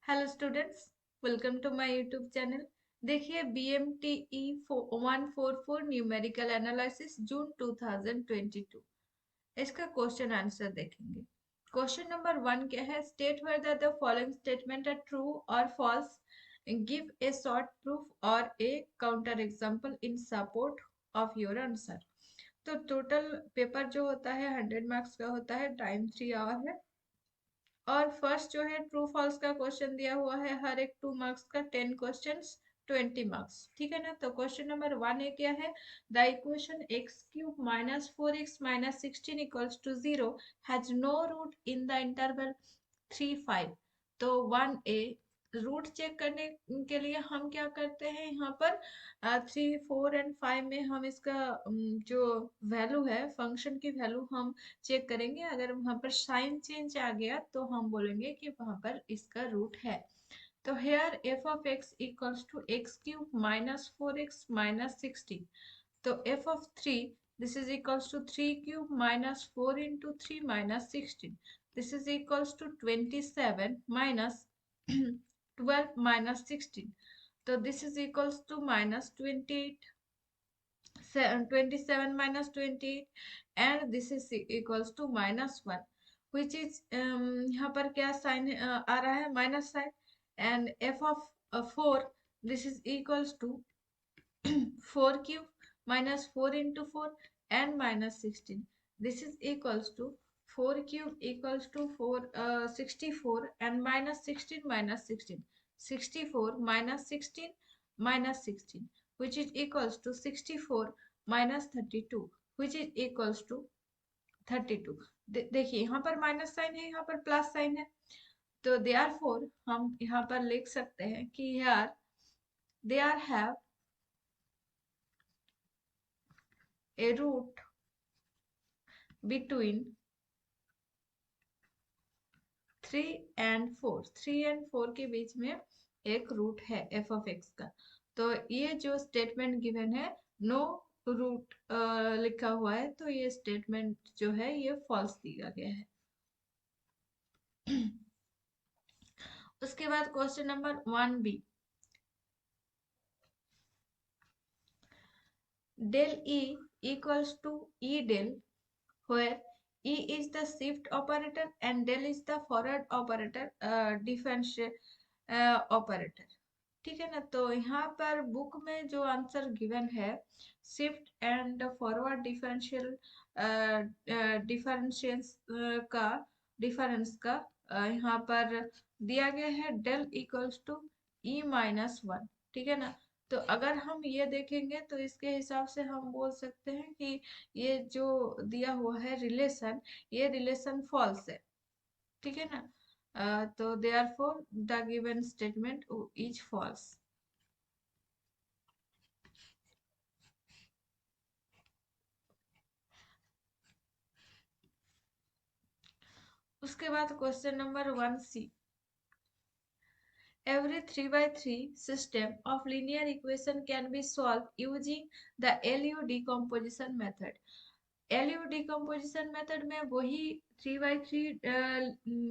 Hello students, welcome to my YouTube channel. देखिए BMTE 144 numerical analysis June 2022। इसका question answer देखेंगे। Question number 1 क्या है? State whether the following statement are true और false. Give a short proof और a counter example in support of your answer. तो total paper जो होता है 100 मार्क्स का होता है, टाइम 3 आवर है। और फर्स्ट जो है ट्रू फॉल्स का क्वेश्चन दिया हुआ है, हर एक 2 मार्क्स का 10 क्वेश्चंस 20 मार्क्स, ठीक है ना। तो क्वेश्चन नंबर 1 ए क्या है? The equation x cube minus 4x minus 16 equals to 0 has no root in the interval 3-5। तो 1 ए रूट चेक करने के लिए हम क्या करते हैं, यहाँ पर 3, 4 एंड 5 में हम इसका जो वैल्यू है, फंक्शन की वैल्यू हम चेक करेंगे। अगर वहां पर साइन चेंज आ गया तो हम बोलेंगे कि वहां पर इसका रूट है। तो here F of X equals to X cube minus 4x minus 16। तो F of 3 this is equals to 3 cube minus 4 into 3 minus 16। This is equals to 27 minus 12 minus 16। तो this is equals to minus 28, 27 minus 28, and this is equals to -1, which is यहाँ पर क्या sign आ रहा है? Minus sign. And F of 4 this is equals to 4 cube minus 4 into 4 and minus 16। This is equals to 4 cube equals to 64 and minus 16 minus 16, 64 minus 16 minus 16, which is equals to 64 minus 32, which is equals to 32। देखिए यहाँ पर minus sign है, यहाँ पर plus sign है। तो therefore हम यहाँ पर लिख सकते हैं कि यार there have a root between 3 and 4। 3 and 4 के बीच में एक रूट है f of x का। तो ये जो स्टेटमेंट गिवन है, नो रूट लिखा हुआ है, तो ये स्टेटमेंट जो है ये फॉल्स दिया गया है। उसके बाद question number 1b, del E equals to E del, where E is the shift operator and del is the forward operator, differential operator, ठीक है ना। तो यहाँ पर बुक में जो आंसर गिवन है, शिफ्ट एंड फॉरवर्ड डिफरेंशियल डिफरेंशियंस का डिफरेंस का यहाँ पर दिया गया है डेल इक्वल्स टू E-1, ठीक है ना। तो अगर हम ये देखेंगे तो इसके हिसाब से हम बोल सकते हैं कि ये जो दिया हुआ है रिलेशन, ये रिलेशन फॉल्स है, ठीक है ना। तो therefore the given statement is false। उसके बाद question number 1c, every 3 by 3 system of linear equation can be solved using the LU decomposition method। LU decomposition method में वही 3 by 3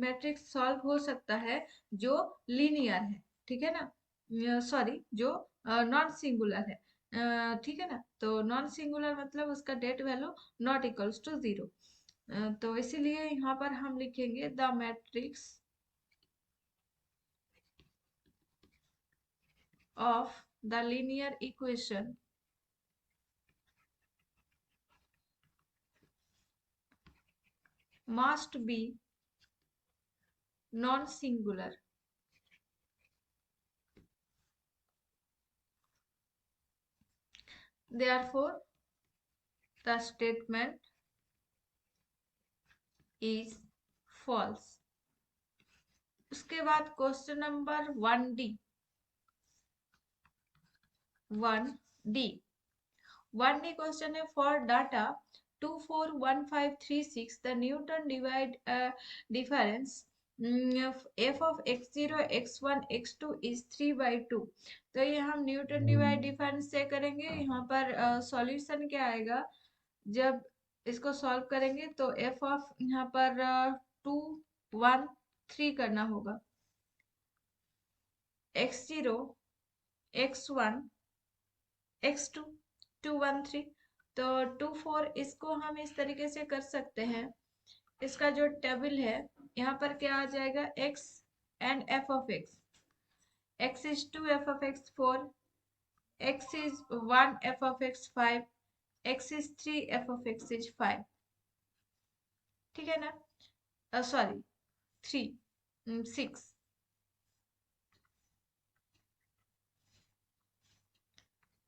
मैट्रिक्स सॉल्व हो सकता है जो लीनियर है, ठीक है ना। सॉरी, जो नॉन सिंगुलर है, ठीक है ना। तो नॉन सिंगुलर मतलब उसका det value not equals to 0। तो इसीलिए यहाँ पर हम लिखेंगे the matrix of the linear equation must be non singular। therefore the statement is false। उसके बाद question number 1d, 1d 1d question है, for data 241536 the Newton divide difference f of x0 x1 x2 is 3/2। तो ये हम Newton divide difference से करेंगे। यहाँ पर सॉल्यूशन क्या आएगा? जब इसको सॉल्व करेंगे तो f ऑफ यहाँ पर 2 1 3 करना होगा। x0, x1, x2, 2 1 3। तो 2 4 इसको हम इस तरीके से कर सकते हैं। इसका जो टेबल है यहाँ पर क्या आ जाएगा, x and f of x, x is 2, f of x 4, x is 1, f of x 5, x is 3, f of x is 5। ठीक है ना, सॉरी 3 6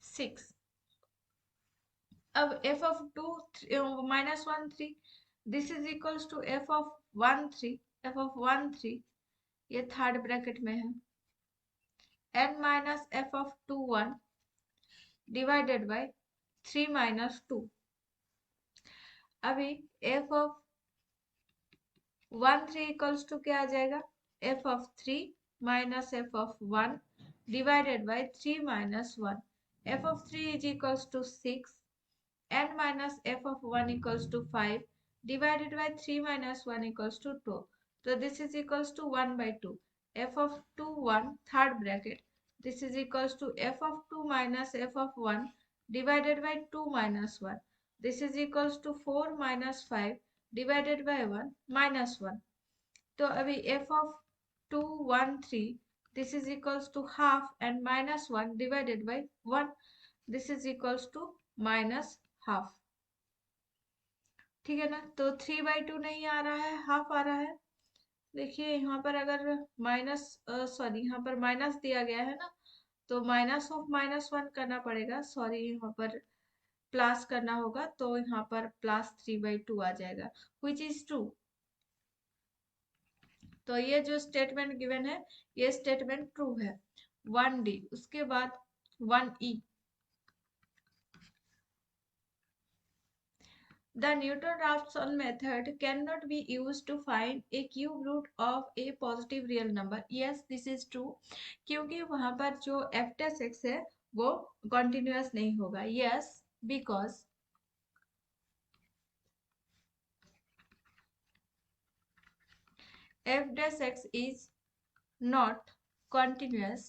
6। अब f of 2 -1 3, this is equals to f of 1 3, f of 1 3 ये third bracket में है, n minus f of 2 1 divided by 3 minus 2। अभी f of 1 3 equals to क्या आ जाएगा, f of 3 minus f of 1 divided by 3 minus 1। f of 3 is equals to 6, n minus f of 1 equals to 5 divided by 3 minus 1 equals to 2. So this is equals to 1 by 2. f of 2 1 third bracket, this is equals to f of 2 minus f of 1 divided by 2 minus 1. This is equals to 4 minus 5 divided by 1 minus 1. तो अभी f of 2 1 3, this is equals to half and minus 1 divided by 1. This is equals to minus half. ठीक है ना, तो 3/2 नहीं आ रहा है, half आ रहा है। देखिए यहाँ पर अगर माइनस सॉरी यहाँ पर माइनस दिया गया है ना, तो माइनस ऑफ -1 करना पड़ेगा, सॉरी यहाँ पर प्लस करना होगा, तो यहाँ पर प्लस 3/2 आ जाएगा, विच इज ट्रू। तो ये जो स्टेटमेंट गिवन है ये स्टेटमेंट ट्रू है, 1D। उसके बाद 1E, the Newton-Raphson method cannot be used to find a cube root of a positive real number. Yes, this is true, क्योंकि वहां पर जो f dash x है वो continuous नहीं होगा। Yes, because f dash x is not continuous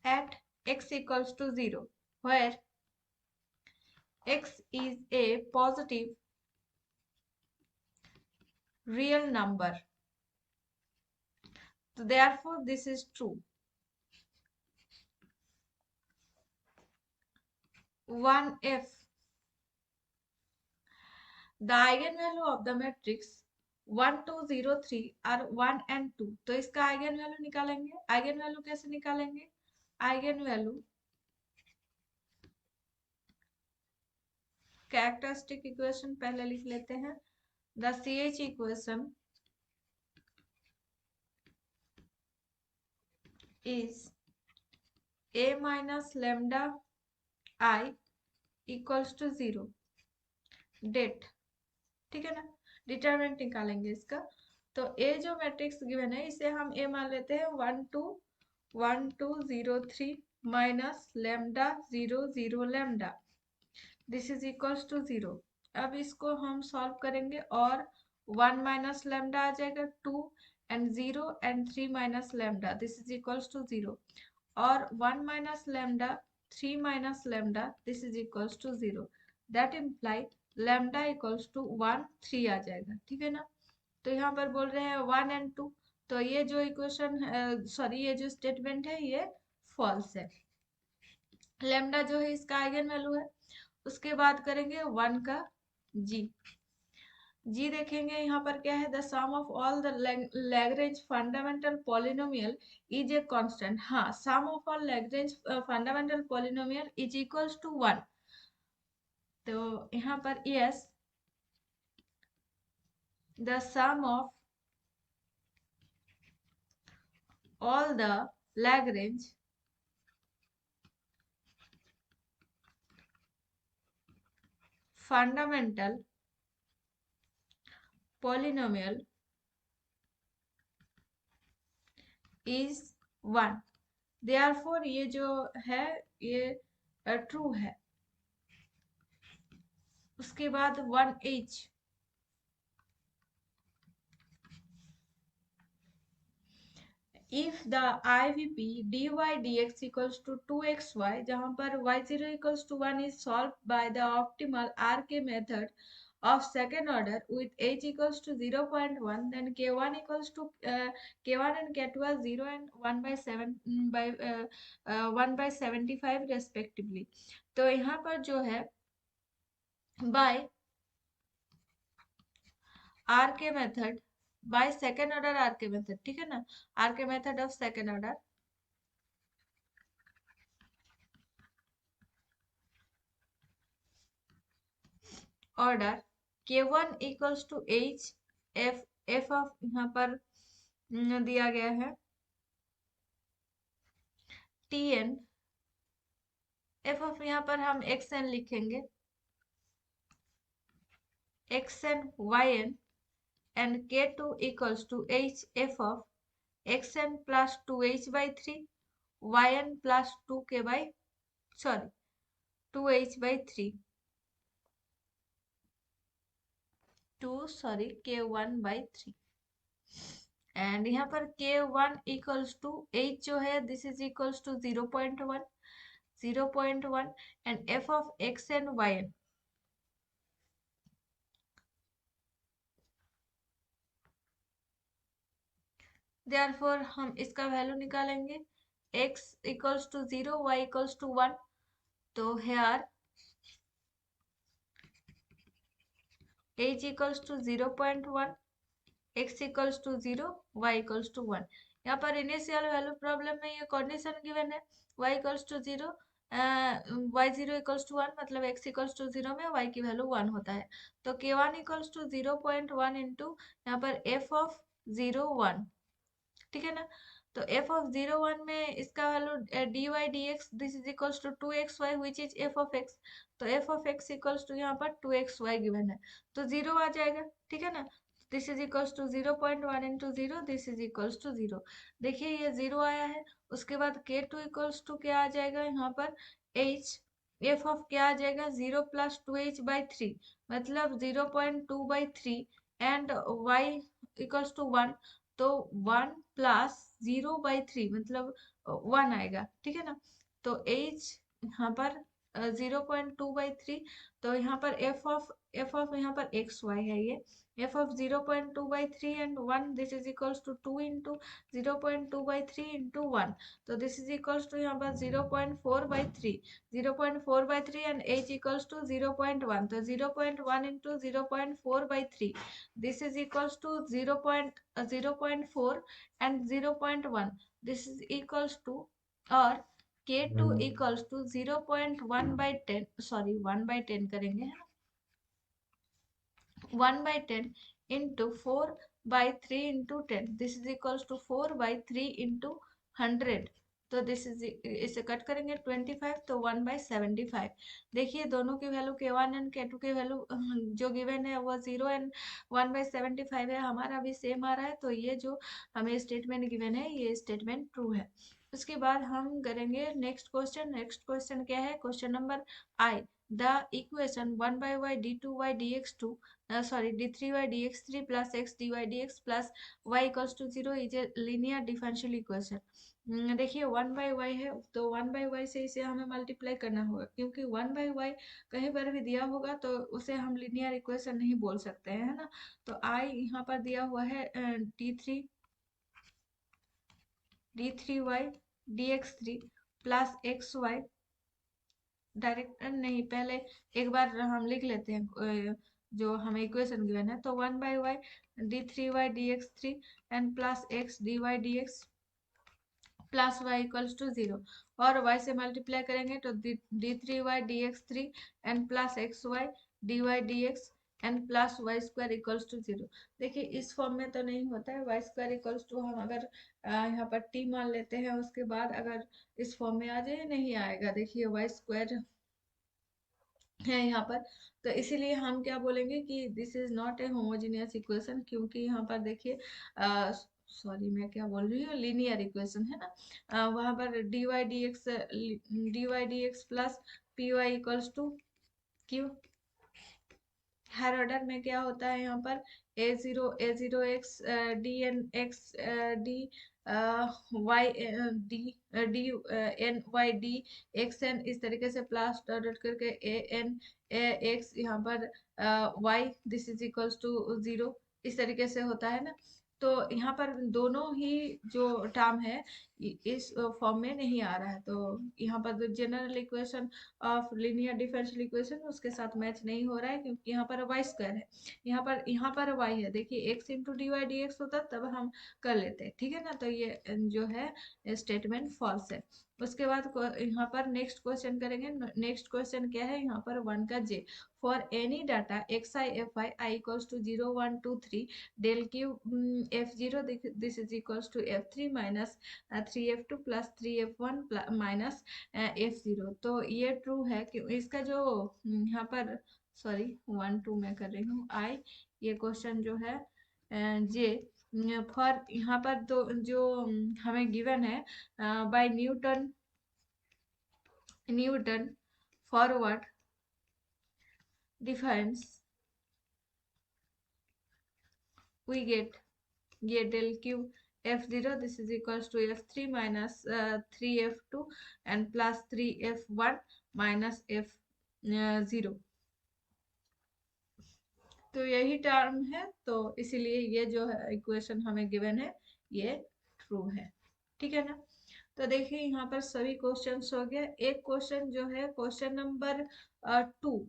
at x equals to 0, where x is a positive real number. So therefore this is true. 1f, the eigenvalue of the matrix 1 2 0 3 are 1 and 2। तो इसका eigen value निकालेंगे। Eigen value कैसे निकालेंगे, eigen value characteristic equation पहले लिख लेते हैं। The CH equation इज a minus lambda I equals to 0 det. ठीक है ना, डिटरमिनेंट निकालेंगे इसका। तो ए जो मैट्रिक्स गिवन है इसे हम ए मान लेते हैं 1 2 1 2 0 3 minus lambda 0 0 lambda, this is equals to 0। अब इसको हम सॉल्व करेंगे और 1 माइनस लैम्डा आ जाएगा 2 and 0 and 3 minus lambda, this is equals to 0। और 1 minus lambda 3 minus lambda, this is equals to 0। That imply lambda equals to 1 3 आ जाएगा। ठीक है ना, तो यहाँ पर बोल रहे हैं 1 एंड 2, तो ये जो इक्वेशन सॉरी ये जो स्टेटमेंट है ये फॉल्स है। लैम्डा जो है इसका आइगन वैल्यू है। उसके बाद करेंगे 1 का जी। जी देखेंगे यहाँ पर क्या है, the sum of all the Lagrange fundamental polynomial is a constant. हाँ, sum of all Lagrange fundamental polynomial is equals to 1। तो यहाँ पर yes, the sum of all the Lagrange fundamental polynomial is 1। therefore ये जो है ये true है। उसके बाद 1H, if the IVP dy dx equals to 2xy, जहां पर y0 equals to 1 is solved by the optimal RK method of second order with h equals to 0.1, then k1 equals to k1 and k2 are 0 and 1 by 7 by 1 by 75 respectively. तो यहाँ पर जो है by R K method, by second order R K method, ठीक है ना, R K method of second order k1 equals to H F, F of यहाँ पर दिया गया है tn, एफ ऑफ यहाँ पर हम xn लिखेंगे, xn yn, and k2 equals to h f of xn plus 2h by 3 yn plus 2k by, sorry, 2h by 3 k1 by 3, and यहाँ पर k1 इक्वल्स टू h जो है this is equals to 0.1 and f of x and y n, therefore हम इसका value निकालेंगे, x equals to 0, y equals to 1, तो here h equals to 0.1, x equals to 0, y equals to 1। यहाँ पर initial value problem में ये condition given है, y equals to 0, y0 equals to 1, मतलब x इक्वल्स टू 0 में y की value 1 होता है, तो k1 इक्वल्स टू 0.1 इंटू यहाँ पर f ऑफ 0 1, ठीक है ना। तो f ऑफ 0 1 में इसका value dy dx this is equals to 2xy which is f of x, तो f of x equals to यहाँ पर 2xy गिवन है, तो 0 आ जाएगा, ठीक है ना। This is equals to 0.1 into 0, this is equals to 0, देखिए ये 0 आया है। उसके बाद k2 इक्वल्स टू क्या आ जाएगा यहाँ पर h, f ऑफ क्या आ जाएगा 0 प्लस 2h बाई 3, मतलब 0.2 by 3, and y equals to 1, तो 1 प्लस 0/3 मतलब 1 आएगा, ठीक है ना। तो एच यहाँ पर 0.2/3, तो यहाँ पर एफ ऑफ यहाँ पर एक्स वाई है, ये F of 0.2/3 and 1, this is equals to 2 into 0.2/3 into 1, तो दिस इज इक्वल्स टू यहाँ पर 0.4/3, 0.4/3 एंड एच इक्वल्स टू 0.1, तो 0.1 into 0.4/3, this is equals to 0.4 and 0.1, this is equals to, or k2 equals to 0.1 by 10, sorry 1 by 10 करेंगे, 1 by 10 into 4 by 3 into 10, this is equals to 4 by 3 into 100, तो this is, इसे cut करेंगे 25, तो 1 by 75। देखिए दोनों की value k1 and k2 की value जो गिवन है वो 0 एंड 1 बाई 75 है, हमारा भी सेम आ रहा है, तो ये जो हमें स्टेटमेंट गिवन है ये स्टेटमेंट ट्रू है। उसके बाद हम करेंगे नेक्स्ट क्वेश्चन। नेक्स्ट क्वेश्चन क्या है, question number I, the equation 1 by y d2y dx2 sorry d3y dx3 plus x dy dx plus y equals to 0 is a linear differential equation। देखिए 1 by y है, तो 1 by y से इसे हमें multiply करना होगा, क्योंकि 1 by y कहीं पर भी दिया होगा तो उसे हम लिनियर इक्वेशन नहीं बोल सकते हैं, है ना। तो i यहाँ पर दिया हुआ है d3y dx3 plus X Y, direct नहीं, पहले एक बार हम लिख लेते हैं जो हमें इक्वेशन गिवन है, तो 1 by y d3y dx3 and plus x dy dx plus Y equals to 0, और y से मल्टीप्लाई करेंगे तो d3y dx3 and plus X Y dy dx and plus Y square equals to 0। देखिए इस form में तो नहीं होता है, वाई स्क्वायर इक्वल्स टू हम अगर यहाँ पर t मान लेते हैं, उसके बाद अगर इस फॉर्म में आ जाए नहीं आएगा, देखिए वाई स्क्वायर है यहाँ पर, तो इसीलिए हम क्या बोलेंगे कि this is not a homogeneous equation, क्योंकि यहाँ पर देखिए सॉरी मैं क्या बोल रही हूँ, लीनियर इक्वेशन है ना। वहां पर dy dx plus P Y equals to Q, higher order में क्या होता है यहाँ पर A0 X D N X D Y D D N Y D X N, इस तरीके से प्लस डॉट करके ए एन एक्स यहाँ पर Y this is equals to 0, इस तरीके से होता है ना। तो यहाँ पर दोनों ही जो टर्म है इस फॉर्म में नहीं आ रहा है, तो यहाँ पर जो general equation of linear differential equation उसके साथ मैच नहीं हो रहा है, क्योंकि यहाँ पर वाई स्क्वायर है, यहाँ पर वाई है। देखिए X into D Y D X होता तब हम कर लेते, ठीक है ना। तो ये जो है स्टेटमेंट फॉल्स है। उसके बाद यहाँ पर नेक्स्ट क्वेश्चन करेंगे। नेक्स्ट क्वेश्चन क्या है यहाँ पर 1 का J, for any data X I F I I equals to 0 1 2 3 del cube F0 this is equals to F3 minus 3F2 plus 3F1 minus F0। तो ये ट्रू है कि इसका जो यहाँ पर, सॉरी 1 2 मैं कर रही हूँ आई, ये क्वेश्चन जो है जे फॉर यहाँ पर तो जो हमें गिवन है by Newton forward difference we get ये del q F0 this is equals to F3 minus 3F2 and plus 3F1 minus F0। तो यही टर्म है, तो इसीलिए ये जो है इक्वेशन हमें गिवन है ये ट्रू है, ठीक है ना। तो देखिए यहाँ पर सभी क्वेश्चंस हो गए। एक क्वेश्चन जो है क्वेश्चन नंबर 2,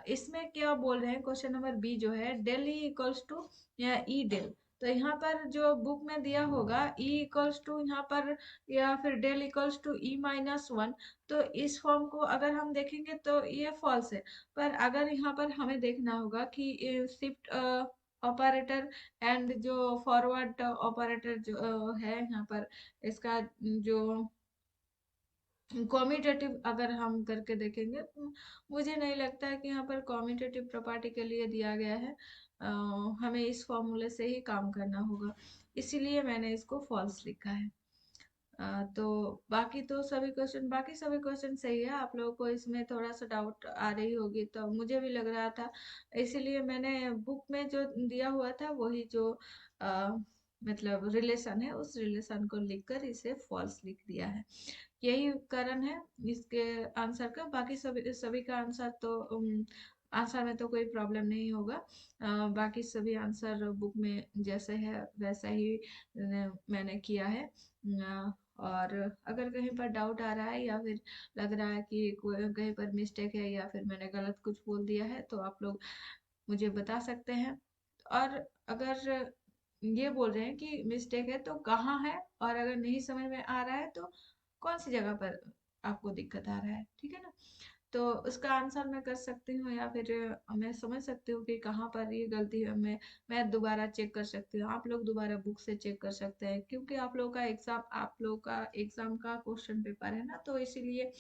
इसमें क्या बोल रहे हैं, क्वेश्चन नंबर बी जो है del E equals to E del. तो यहाँ पर जो बुक में दिया होगा ई इक्वल्स टू यहाँ पर या फिर del equals to E minus 1, तो इस फॉर्म को अगर हम देखेंगे तो ये फॉल्स है। पर अगर यहाँ पर हमें देखना होगा कि शिफ्ट ऑपरेटर एंड जो फॉरवर्ड ऑपरेटर जो है यहाँ पर, इसका जो कॉम्यूटेटिव अगर हम करके देखेंगे तो मुझे नहीं लगता है कि यहाँ पर कॉम्यूटेटिव प्रॉपर्टी के लिए दिया गया है। हमें इस फॉर्मूले से ही काम करना होगा, इसीलिए मैंने इसको फॉल्स लिखा है। तो बाकी सभी क्वेश्चन सही है। आप लोगों को इसमें थोड़ा सा डाउट आ रही होगी, तो मुझे भी लग रहा था, इसीलिए मैंने बुक में जो दिया हुआ था वही जो मतलब रिलेशन है उस रिलेशन को लिखकर इसे फॉल्स लिख दिया है। यही कारण है इसके आंसर का। बाकी सभी सभी का आंसर तो आंसर में तो कोई प्रॉब्लम नहीं होगा। बाकी सभी आंसर बुक में जैसे है वैसा ही मैंने किया है। और अगर कहीं पर डाउट आ रहा है या फिर लग रहा है कि कहीं पर मिस्टेक है या फिर मैंने गलत कुछ बोल दिया है, तो आप लोग मुझे बता सकते हैं। और अगर ये बोल रहे हैं कि मिस्टेक है तो कहाँ है, और अगर नहीं समझ में आ रहा है तो कौन सी जगह पर आपको दिक्कत आ रहा है, ठीक है ना। तो उसका आंसर मैं कर सकती हूँ या फिर मैं समझ सकती हूँ कि कहाँ पर ये गलती है। मैं दोबारा चेक कर सकती हूँ, आप लोग दोबारा बुक से चेक कर सकते हैं, क्योंकि आप लोगों का एग्जाम का क्वेश्चन पेपर है ना, तो इसीलिए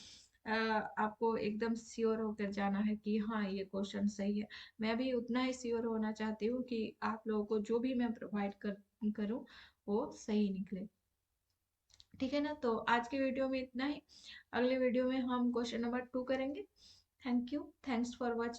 आपको एकदम श्योर होकर जाना है कि हाँ ये क्वेश्चन सही है। मैं भी उतना ही श्योर होना चाहती हूँ कि आप लोगों को जो भी मैं प्रोवाइड करूँ वो सही निकले, ठीक है ना। तो आज के वीडियो में इतना ही। अगले वीडियो में हम क्वेश्चन नंबर 2 करेंगे। Thank you, thanks for watching.